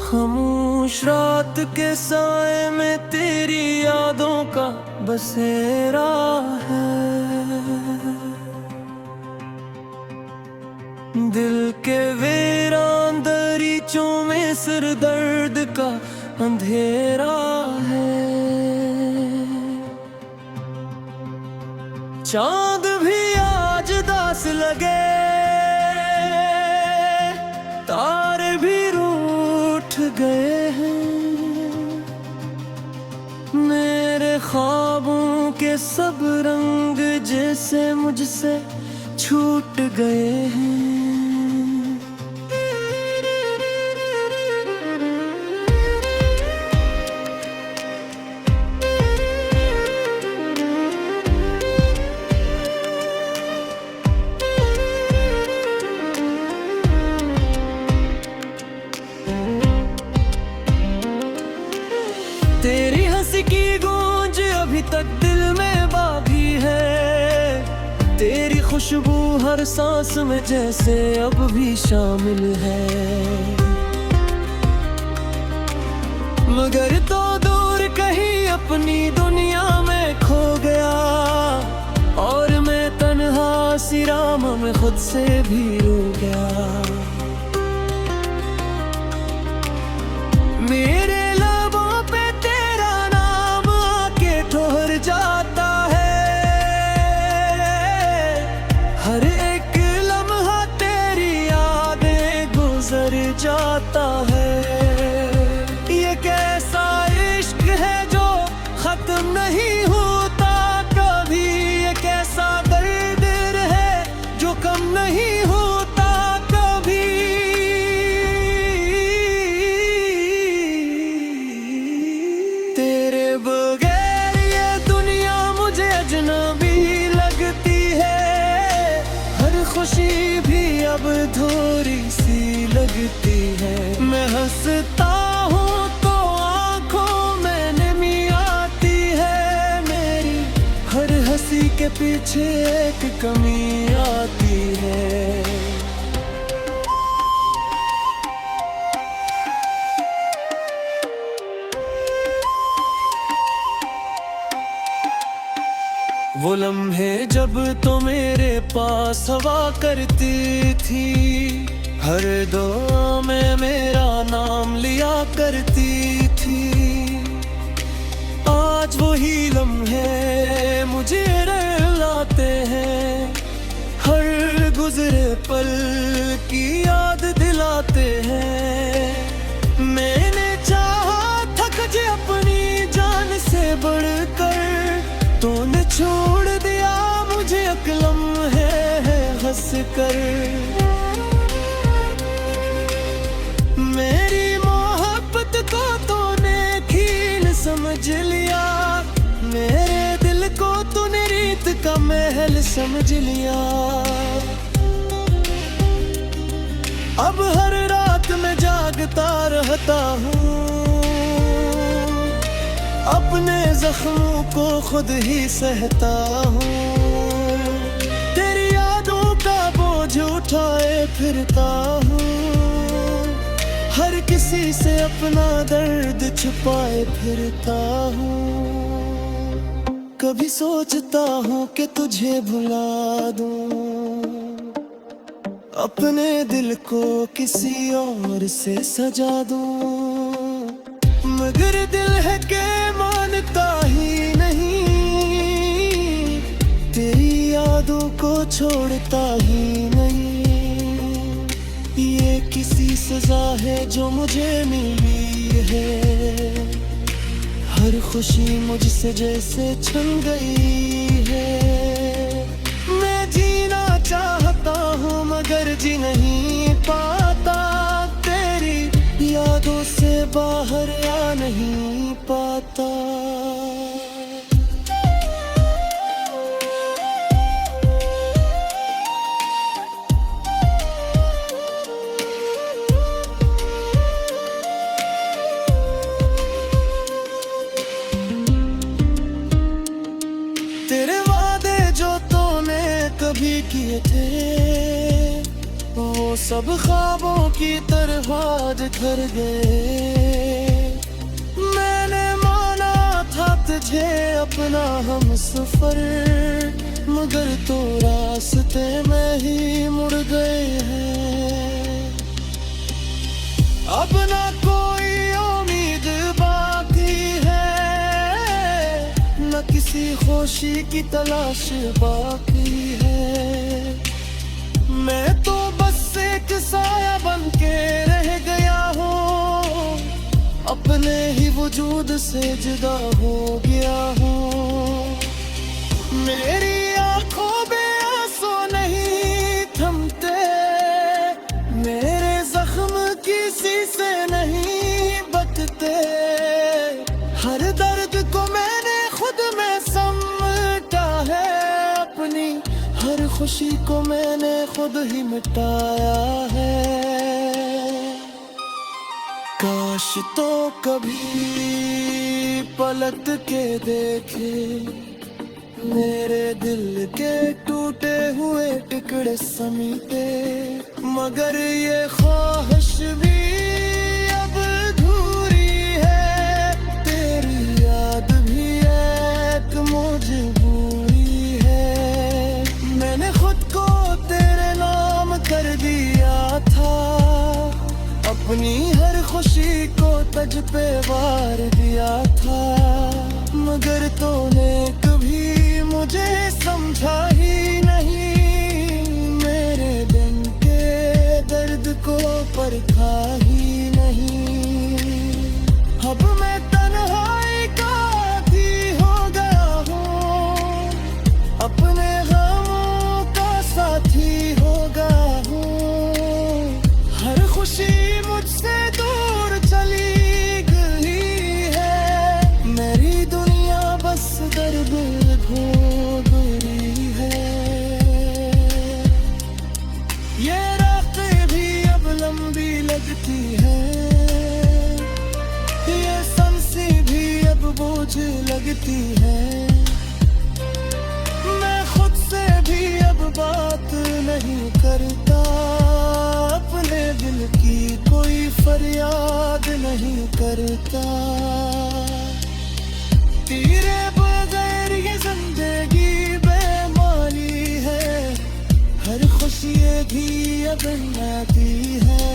खामोश रात के साए में तेरी यादों का बसेरा है। दिल के वीरान दरीचों में सिर दर्द का अंधेरा है। चांद भी आज दास लगे, तारे भी रूठ गए हैं। मेरे ख्वाबों के सब रंग जैसे मुझसे छूट गए हैं। तेरी हंसी की गूंज अभी तक दिल में बाकी है। तेरी खुशबू हर सांस में जैसे अब भी शामिल है। मगर तो दूर कहीं अपनी दुनिया में खो गया, और मैं तन्हा सी राह में खुद से भी रो गया। मेरे जाता है, हर एक लम्हा तेरी यादें गुजर जाता है। ये कैसा इश्क है जो खत्म नहीं होता कभी, ये कैसा दर्द है जो कम नहीं होता कभी। तेरे बगैर अजनबी लगती है, हर खुशी भी अब थोड़ी सी लगती है। मैं हंसता हूँ तो आंखों में नमी आती है, मेरी हर हंसी के पीछे एक कमी आती है। वो लम्हे जब तो मेरे पास हवा करती थी, हर दुआ में मेरा नाम लिया करती थी। आज वही लम्हे मुझे रुलाते हैं, हर गुजरे पल की याद दिलाते हैं। मैंने चाहा था तुझे अपनी जान से बढ़कर, तूने छोड़ दिया मुझे एक लम्हे हंस कर। मेरी मोहब्बत को तूने कीन समझ लिया, मेरे दिल को तूने रीत का महल समझ लिया। अब हर रात में जागता रहता हूँ, अपने जख्मों को खुद ही सहता हूँ। तेरी यादों का बोझ उठाए फिरता हूँ, हर किसी से अपना दर्द छुपाए फिरता हूँ। कभी सोचता हूँ कि तुझे भुला दूँ, अपने दिल को किसी और से सजा दूँ, मगर दिल है के मानता ही नहीं, तेरी यादों को छोड़ता ही नहीं। ये किसी सजा है जो मुझे मिली है, हर खुशी मुझसे जैसे छन गई है। मैं जीना चाहता हूँ मगर जी नहीं पाता, तेरी यादों से बाहर आ नहीं पाता। तेरे वादे जो तूने कभी किए थे, वो सब ख्वाबों की तरह आज घर गए। मैंने माना था तुझे अपना हम सफर, मगर तो रास्ते में ही मुड़ गए हैं। अब ना कोई उम्मीद बाकी है, न किसी खुशी की तलाश बाकी है। मैं तो बस एक साया बन के रह गया हूँ, अपने ही वजूद से जुदा हो गया हूँ। मेरी आंखों में आंसू नहीं थमते, मेरे जख्म किसी से नहीं बचते। हर दर्द को मैंने खुद में समटा है, अपनी हर खुशी को मैंने खुद ही मिटाया है। काश तो कभी पलट के देखे मेरे दिल के टूटे हुए टुकड़े समीटे, मगर ये ख्वाहिश भी अब अधूरी है। तेरी याद भी एक मजबूरी है। मैंने खुद को तेरे नाम कर दिया था, अपनी हर खुशी को तुझ पे वार दिया था, मगर तूने कभी मुझे समझा ही नहीं। मेरे दिल के दर्द को परखा ही नहीं। अब मैं तन्हाई का आदी हो गया हूँ, अपने गमों का साथी हो गया हूँ। हर खुशी मुझसे दूर चली गई है, मेरी दुनिया बस दर्द भोग रही है। ये रातें भी अब लंबी लगती है, ये सांसें भी अब बोझ लगती है। मैं खुद से भी अब बात नहीं करता, अपने दिल की कोई फरियाद नहीं करता। तेरे बगैर ये जिंदगी बेमानी है, हर खुशी भी अब आती है।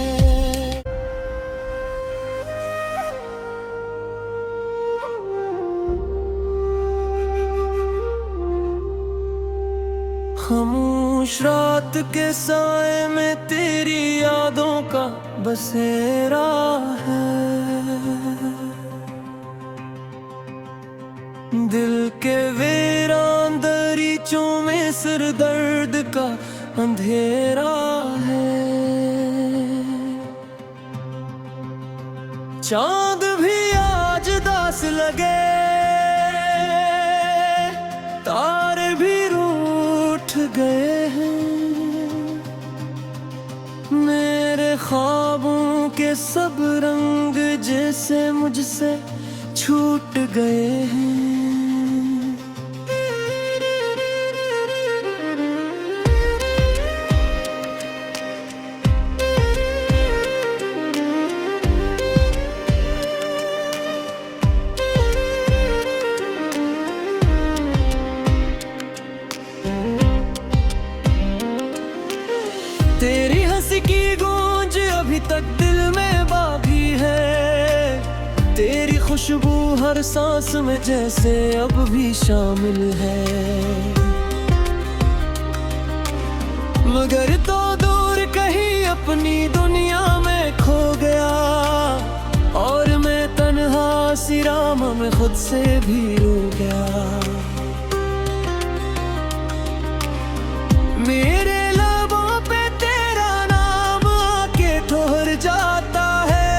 खामोश रात के साए में तेरी यादों का बसेरा है। दिल के वीरान दरीचों में सिर दर्द का अंधेरा है। चांद भी आज दास लगे, तारे भी रूठ गए हैं। मेरे ख्वाबों के सब रंग जैसे मुझसे छूट गए हैं। तेरी हंसी की गूंज अभी तक दिल में बाकी है, तेरी खुशबू हर सांस में जैसे अब भी शामिल है। मगर तो दूर कहीं अपनी दुनिया में खो गया, और मैं तन्हा सिराम में खुद से भी रो गया। मेरे लबों पे तेरा नाम आके ठहर जाता है,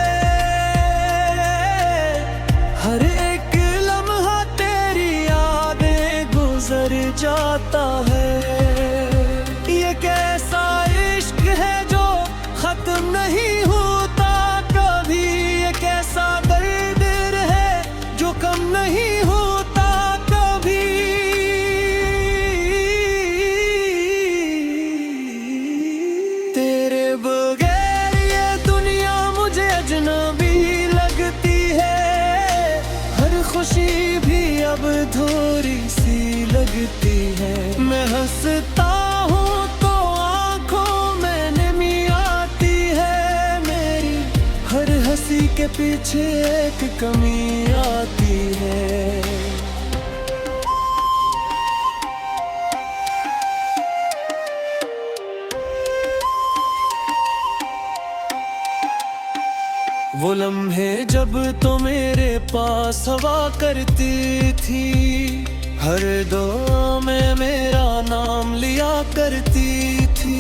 हर एक लम्हा तेरी यादें गुजर जाता है। ये कैसा इश्क है जो खत्म नहीं होता कभी, ये कैसा दर्द है जो कम नहीं होता कभी। तेरे हंसता हूँ तो आंखों में नमी आती है मेरी, हर हंसी के पीछे एक कमी आती है। वो लम्हे जब तो मेरे पास हवा करती थी, हर दुआ में मेरा नाम लिया करती थी।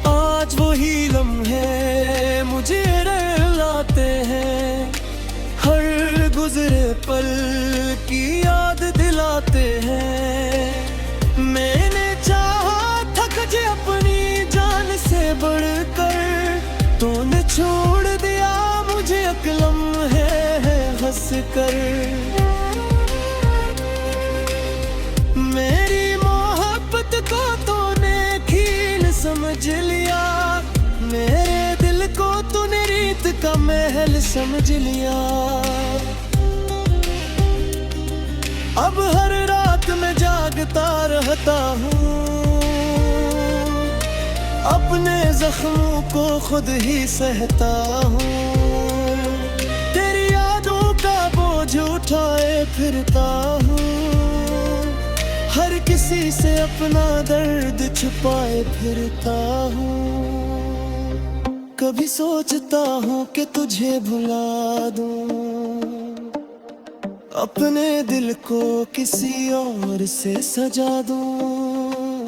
आज वही लम्हे मुझे रुलाते हैं, हर गुजरे पल की याद दिलाते हैं। मैंने चाहा था तुझे अपनी जान से बढ़कर, तूने छोड़ दिया मुझे एक लम्हे हंस कर। मेरी मोहब्बत को तूने खील समझ लिया, मेरे दिल को तूने रीत का महल समझ लिया। अब हर रात में जागता रहता हूँ, अपने जख्मों को खुद ही सहता हूँ। तेरी यादों का बोझ उठाए फिरता हूँ, हर किसी से अपना दर्द छुपाए फिरता हूँ। कभी सोचता हूँ कि तुझे भुला दूँ, अपने दिल को किसी और से सजा दूँ,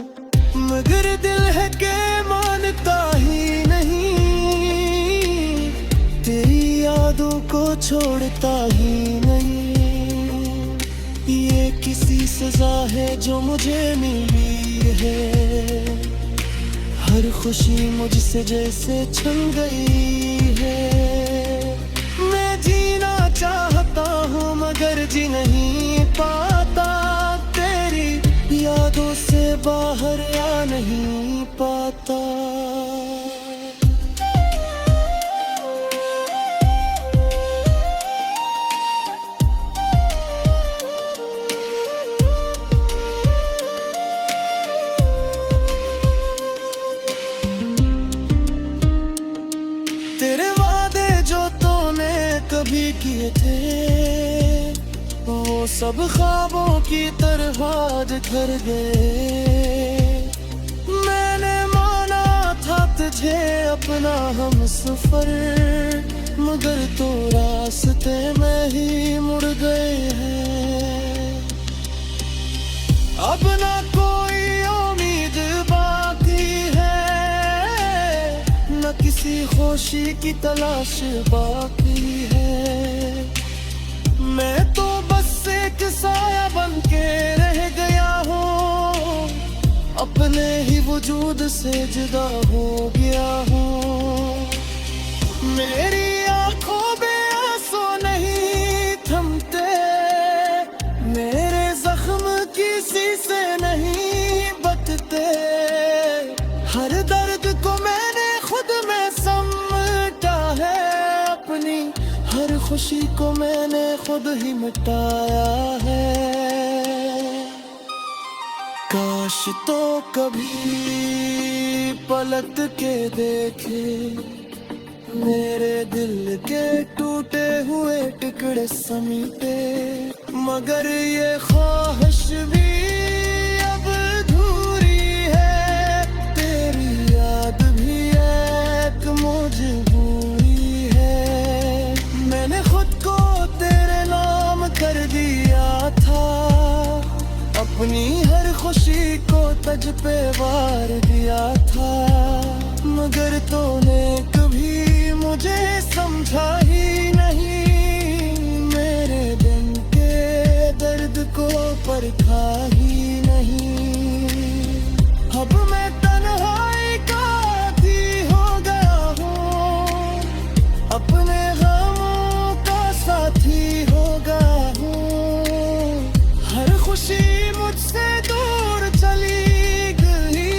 मगर दिल है के मानता ही नहीं, तेरी यादों को छोड़ता ही नहीं। ये किसी सजा है जो मुझे मिली है, हर खुशी मुझसे जैसे छन गई है। मैं जीना चाहता हूँ मगर जी नहीं पाता, तेरी यादों से बाहर आ नहीं पाता। तेरे वादे जो तूने कभी किए थे, वो सब ख्वाबों की तरह आज घर गए। मैंने माना था तुझे अपना हम सफर, मगर तो रास्ते में ही मुड़ गए हैं। अब ना कोई उम्मीद बाकी है, न किसी खुशी की तलाश बाकी है। मैं तो बस एक साया बन के रह गया हूँ, अपने ही वजूद से जुदा हो गया हूँ। मेरी आंखों में आंसू नहीं थमते, मेरे जख्म किसी से नहीं बचते। हर दर्द को मैंने खुद में समटा है, अपनी हर खुशी को मैंने खुद ही मिटाया है। काश तो कभी पलट के देखे मेरे दिल के टूटे हुए टुकड़े समीटे, मगर ये ख्वाहिश भी अब अधूरी है। तेरी याद भी एक मजबूरी है, मैंने खुद को तेरे नाम कर दिया था, अपनी हर खुशी को तज पे वार दिया था। मगर तूने कभी मुझे समझा ही नहीं, मेरे दिल के दर्द को परखा ही नहीं। अब मैं तन्हाई का आदी हो गया हूँ, अपने गमों का साथी हो गया हूँ। हर खुशी मुझसे दूर चली गई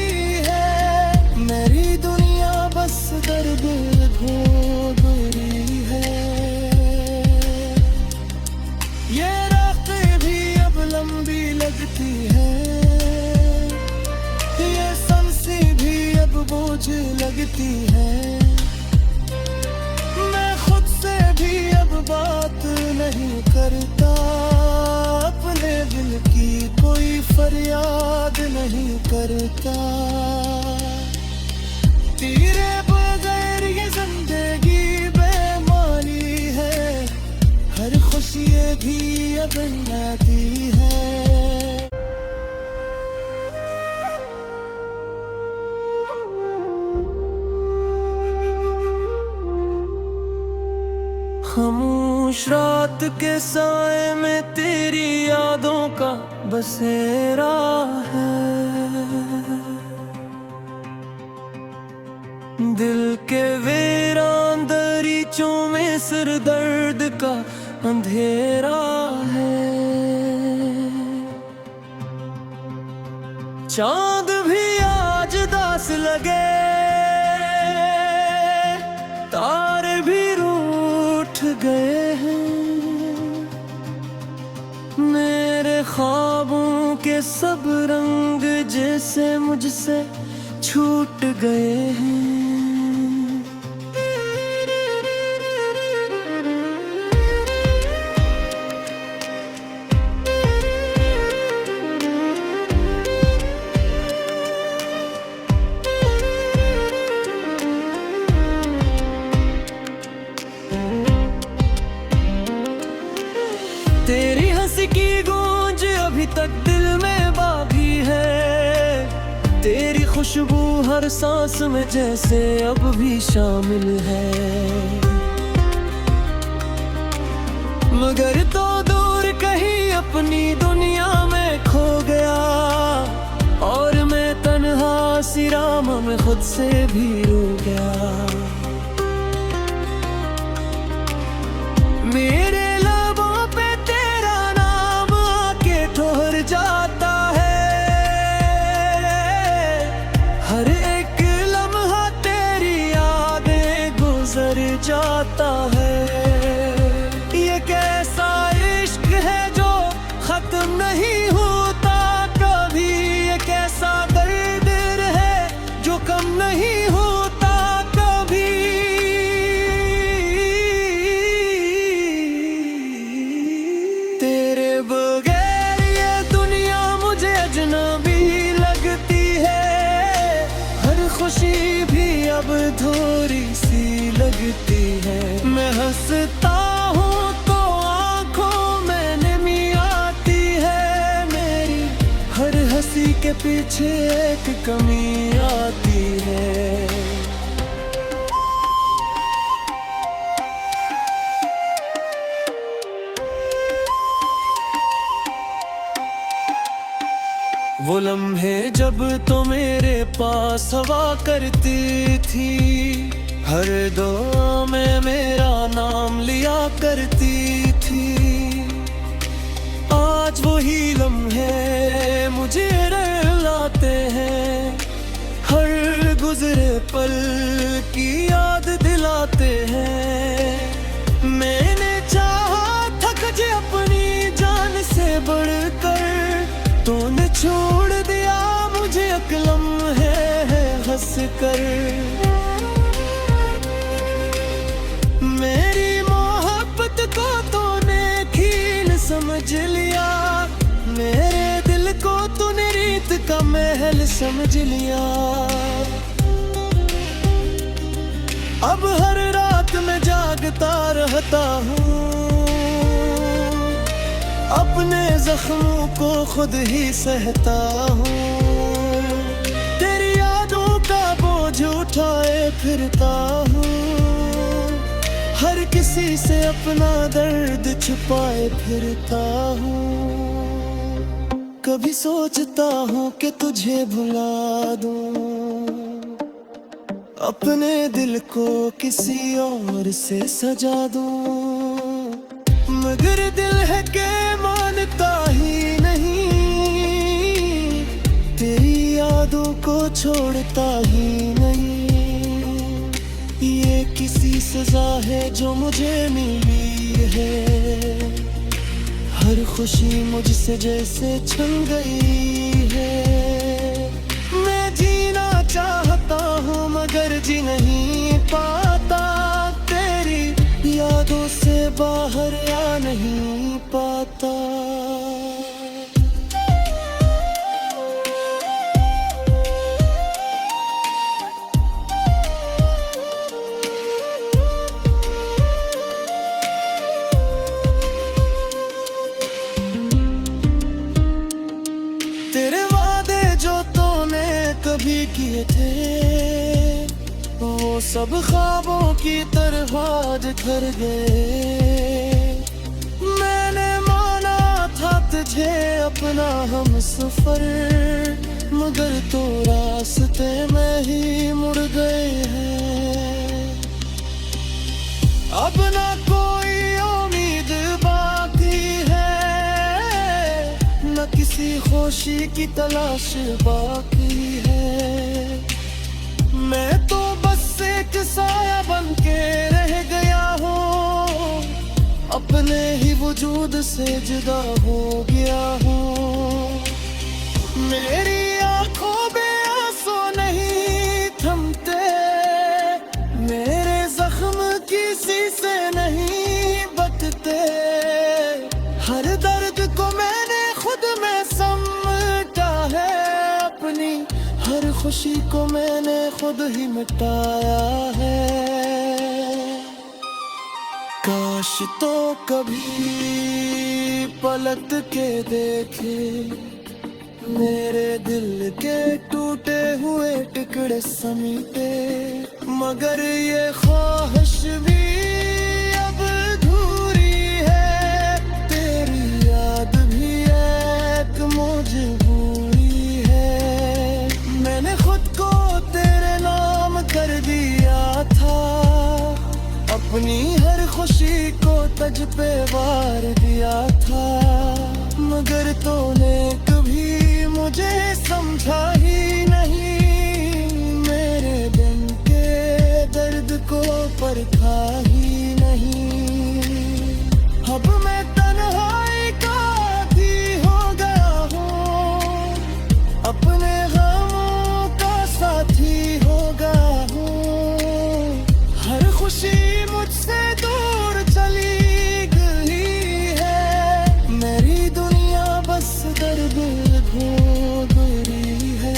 है, मेरी दुनिया बस दर्द भोग रही है। ये रातें भी अब लंबी लगती है, लगती है। मैं खुद से भी अब बात नहीं करता, अपने दिल की कोई फरियाद नहीं करता। तेरे बगैर ये जिंदगी बेमानी है, हर खुशी भी अब आती है। खामोश रात के साए में तेरी यादों का बसेरा है। दिल के वीरान दरीचों में सिर दर्द का अंधेरा है। चांद भी आज दास लगे, तारे भी रूठ गए हैं। मेरे ख्वाबों के सब रंग जैसे मुझसे छूट गए हैं। तेरी हंसी की गूंज अभी तक दिल में बाकी है। तेरी खुशबू हर सांस में जैसे अब भी शामिल है। मगर तो दूर कहीं अपनी दुनिया में खो गया, और मैं तन्हा सिराम में खुद से भी रो गया। मेरे जाता है, हर एक लम्हा तेरी यादें गुजर जाता है। ये कैसा इश्क है जो खत्म नहीं होता कभी, ये कैसा दर्द है जो कम नहीं होता कभी। तेरे बगैर अजनबी लगती है, हर खुशी भी अब थोड़ी सी लगती है। मैं हंसता हूँ तो आँखों में नमी आती है, मेरी हर हंसी के पीछे एक कमी आती है। वो लम्हे जब तो मेरे पास हवा करती थी, हर दुआ में मेरा नाम लिया करती थी। आज वही लम्हे मुझे रुलाते हैं, हर गुजरे पल की याद दिलाते हैं। मैंने चाहा था तुझे अपनी जान से बढ़कर, तूने छोड़ दिया मुझे एक लम्हे हंस कर। मेरी मोहब्बत को तूने खील समझ लिया, मेरे दिल को तूने रीत का महल समझ लिया। अब हर रात में जागता रहता हूँ, अपने जख्मों को खुद ही सहता हूँ। तेरी यादों का बोझ उठाए फिरता हूँ, हर किसी से अपना दर्द छुपाए फिरता हूँ। कभी सोचता हूँ कि तुझे भुला दूँ, अपने दिल को किसी और से सजा दूँ। मगर दिल है के मानता ही नहीं, तेरी यादों को छोड़ता ही नहीं। ये किसी सजा है जो मुझे मिली है, हर खुशी मुझसे जैसे छन गई है। मैं जीना चाहता हूँ मगर मगर जी नहीं पाता, तेरी यादों से बाहर आ नहीं पाता। तेरे वादे जो तूने कभी किए थे, वो सब ख्वाबों की तरह आज घर गए। मैंने माना था तुझे अपना हम सफर, मगर तो रास्ते में ही मुड़ गए हैं। अब ना कोई उम्मीद बाकी है, न किसी खुशी की तलाश बाकी है। मैं तो बस एक साया बन के रह गया हूँ, अपने ही वजूद से जुदा हो गया हूँ। मेरी आंखों में आंसू नहीं थमते, मेरे जख्म किसी से नहीं बचते। हर दर्द को मैंने खुद में समझा है, अपनी हर खुशी को मैंने खुद ही मिटाया है। काश तो कभी पलट के देखे मेरे दिल के टूटे हुए टुकड़े समीटे, मगर ये ख्वाहिश भी अब अधूरी है। तेरी याद भी एक मजबूरी है। मैंने खुद को तेरे नाम कर दिया था, अपनी हर खुशी को तुझ पे वार दिया था, मगर तूने कभी मुझे समझा ही नहीं। मेरे दिल के दर्द को परखा ही नहीं। अब मैं तन्हाई का आदी हो गया हूँ, अपने गमों का साथी हो गया हूँ। हर खुशी मुझसे दूर चली गई है, मेरी दुनिया बस दर्द भोग रही है।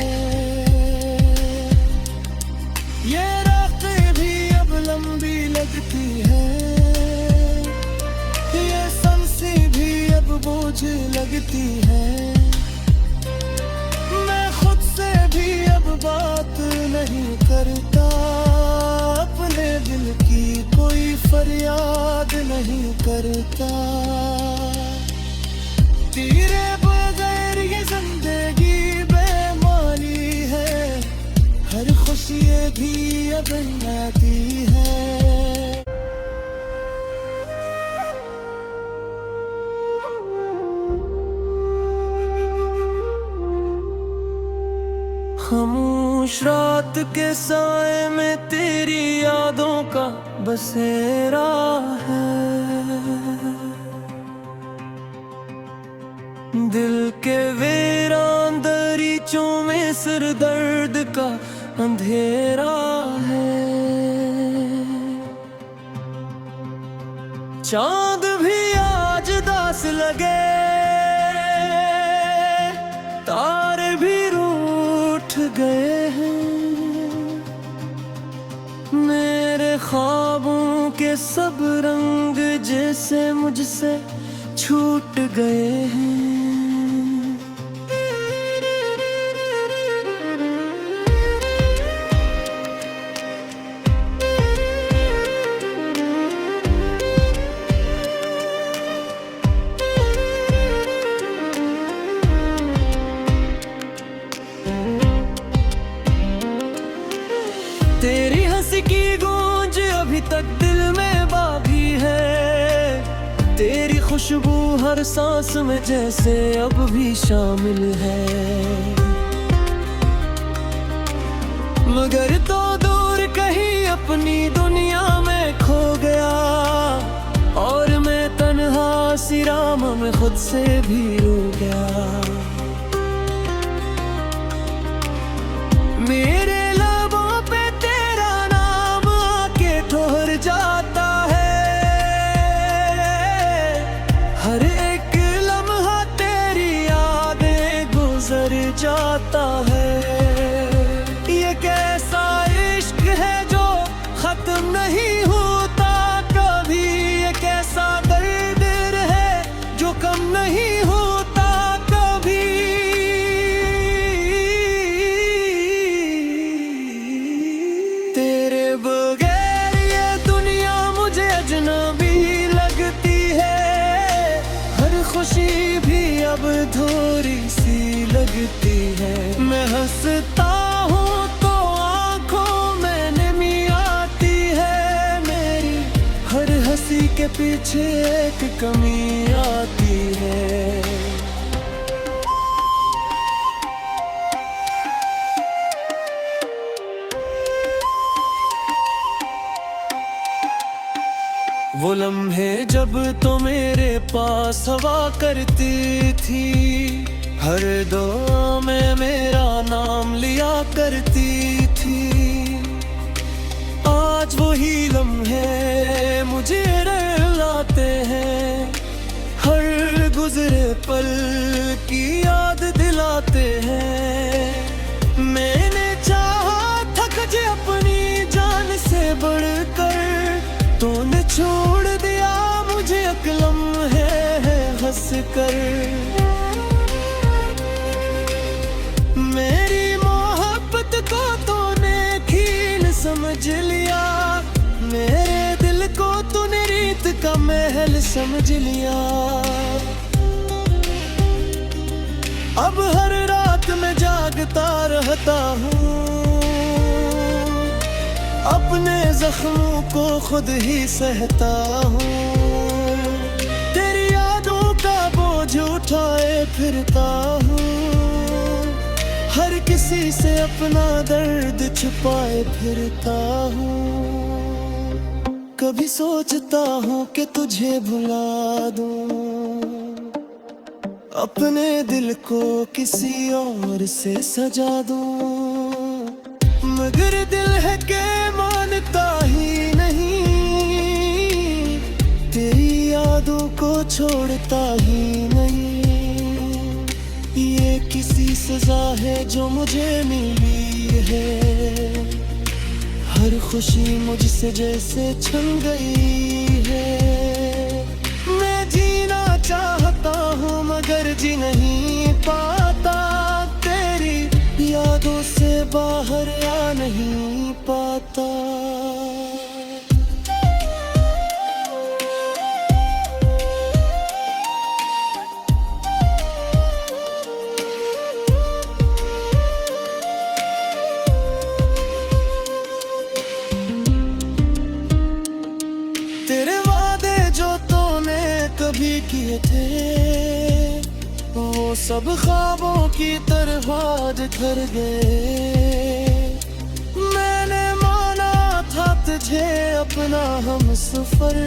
ये रातें भी अब लंबी लगती है, ये सांसें भी अब बोझ लगती है। मैं खुद से भी अब बात नहीं करता, अपने दिल की कोई फरियाद नहीं करता। तेरे बगैर ये जिंदगी बेमानी है, हर खुशी भी अब आती है। खामोश रात के साए में तेरी यादों का बसेरा है। दिल के वीरान दरीचों में सिर दर्द का अंधेरा है। चांद भी आज दास लगे, तारे भी रूठ गए हैं। मेरे ख्वाबों के सब रंग जैसे मुझसे छूट गए हैं। तेरी हंसी की गूंज अभी तक दिल में बाकी है, तेरी खुशबू हर सांस में जैसे अब भी शामिल है। मगर तो दूर कहीं अपनी दुनिया में खो गया, और मैं तन्हा सी राम में खुद से भी रो गया। मेरे लबों पे तेरा जाता है। ये कैसा इश्क है जो खत्म नहीं होता कभी, ये कैसा दर्द है जो कम नहीं होता कभी। तेरे बगैर ये दुनिया मुझे अजनबी लगती है, हर खुशी भी अब थोड़ी सी लगती है। मैं हंसता हूँ तो आंखों में नमी आती है, मेरी हर हंसी के पीछे एक कमी आती है। वो लम्हे जब तो मेरे पास हवा करती थी, हर दुआ में मेरा नाम लिया करती थी। आज वही लम्हे मुझे रुलाते हैं, हर गुजरे पल की याद दिलाते हैं। मैंने चाहा था तुझे अपनी जान से बढ़कर, तूने छोड़ दिया मुझे एक लम्हे हंस कर। मेरी मोहब्बत को तूने कील समझ लिया, मेरे दिल को तूने रीत का महल समझ लिया। अब हर रात में जागता रहता हूँ, अपने जख्मों को खुद ही सहता हूँ। तेरी यादों का बोझ उठाए फिरता हूँ, हर किसी से अपना दर्द छुपाए फिरता हूँ। कभी सोचता हूँ कि तुझे भुला दूँ, अपने दिल को किसी और से सजा दूँ, मगर दिल है के मानता ही नहीं, तेरी यादों को छोड़ता ही नहीं। ये किसी सजा है जो मुझे मिली है, हर खुशी मुझसे जैसे छन गई है। मैं जीना चाहता हूँ मगर जी नहीं पाता, तेरी यादों से बाहर आ नहीं पाता। तेरे वादे जो तूने कभी किए थे, वो सब ख्वाबों की तरह बिखर गए। मैंने माना था तुझे अपना हम सफर,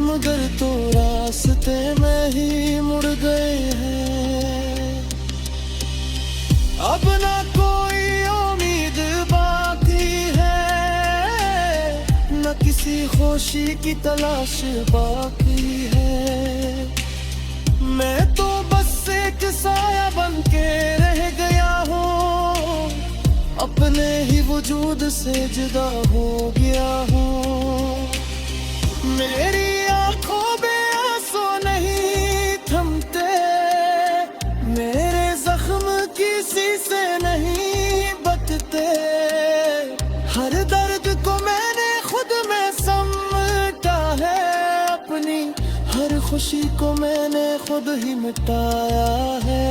मगर तो रास्ते में ही मुड़ गए हैं। अब ना कोई उम्मीद बाकी है, न किसी खुशी की तलाश बाकी है। मैं तो बस एक साया बन के रह गया हूँ, अपने ही वजूद से जुदा हो गया हूँ। मेरी आंखों में आंसू नहीं थमते, मेरे जख्म किसी से नहीं बचते। हर दर्द को मैंने खुद में समटा है, अपनी हर खुशी को मैंने खुद ही मिटाया है।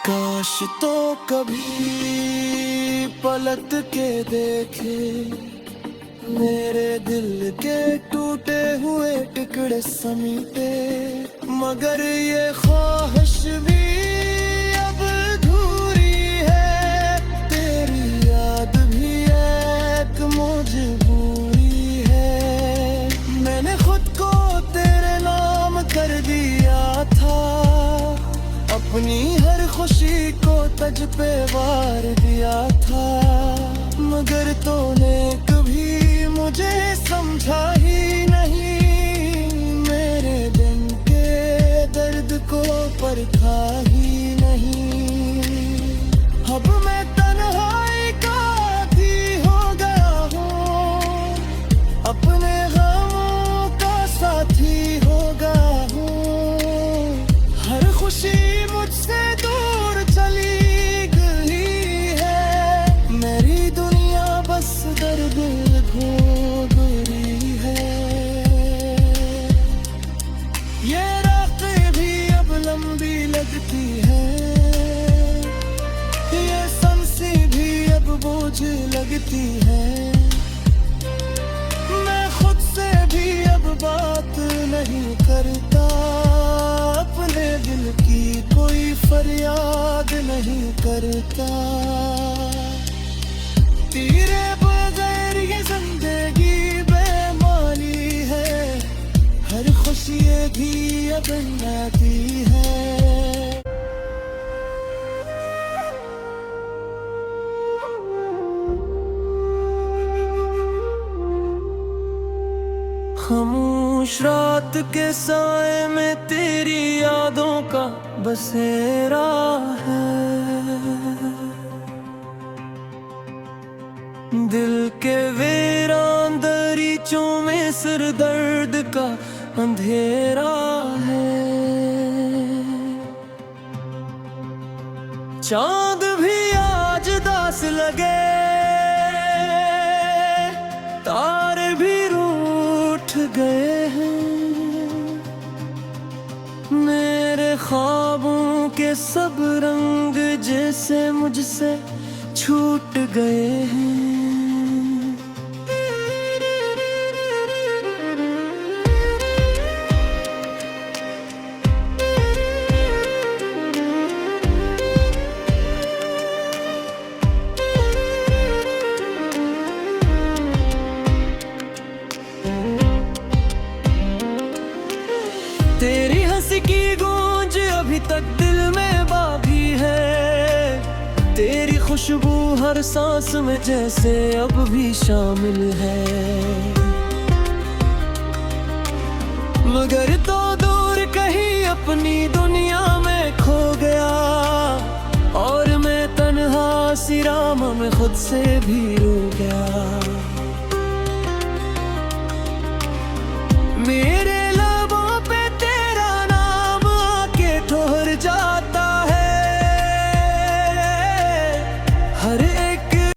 काश तो कभी पलट के देखे मेरे दिल के टूटे हुए टुकड़े समीटे, मगर ये ख्वाहिश भी अब अधूरी है। तेरी याद भी एक मजबूरी है, मैंने खुद को तेरे नाम कर दिया था, अपनी हर खुशी को तज पे वार दिया था। मगर तूने कभी मुझे समझा ही नहीं, मेरे दिल के दर्द को परखा लगती है। मैं खुद से भी अब बात नहीं करता, अपने दिल की कोई फरियाद नहीं करता। तेरे बगैर ये जिंदगी बेमानी है, हर खुशी भी अब आती है। खामोश रात के साए में तेरी यादों का बसेरा है। दिल के वीरान दरीचों में सिर दर्द का अंधेरा है। चांद भी आज दास लगे, तारे भी रूठ गए हैं। मेरे ख्वाबों के सब रंग जैसे मुझसे छूट गए हैं। तेरी हंसी की गूंज अभी तक दिल में बाकी है। तेरी खुशबू हर सांस में जैसे अब भी शामिल है। मगर तो दूर कहीं अपनी दुनिया में खो गया, और मैं तन्हा सिरामा में खुद से भी रो गया।